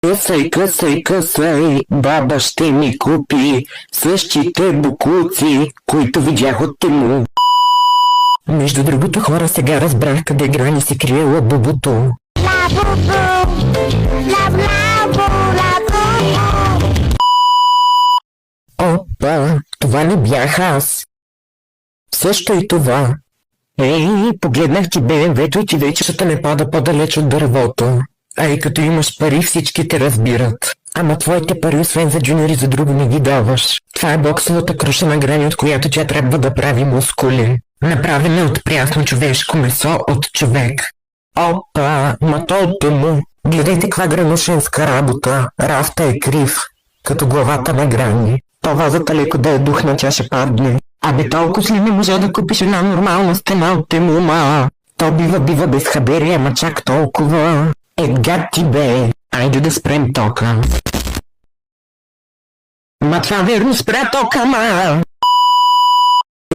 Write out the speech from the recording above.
Късай, късай, късай, баба ще ми купи същите букуци, които видях от Тему. Между другото, хора, сега разбрах къде Грани се крие лабубото. Опа, това не бях аз. Също и това. Ей, погледнах ти БМВ-то и ти вече не пада по-далеч от дървото. А и като имаш пари, всички те разбират. Ама твоите пари, освен за джуниори, за друго не ги даваш. Това е боксовата круша на Грани, от която тя трябва да прави мускули. Направена от прясно човешко месо от човек. Опа, матото му. Гледайте каква гранушенска работа. Рафта е крив, като главата на Грани. Това за леко да е духна, тя ще падне. Абе, толкова ли не може да купиш една нормална стена от Тему, ма? То бива без хабери, ама чак толкова. Гад ти бе. Айде да спрем тока. Ма това верно спря тока, ма.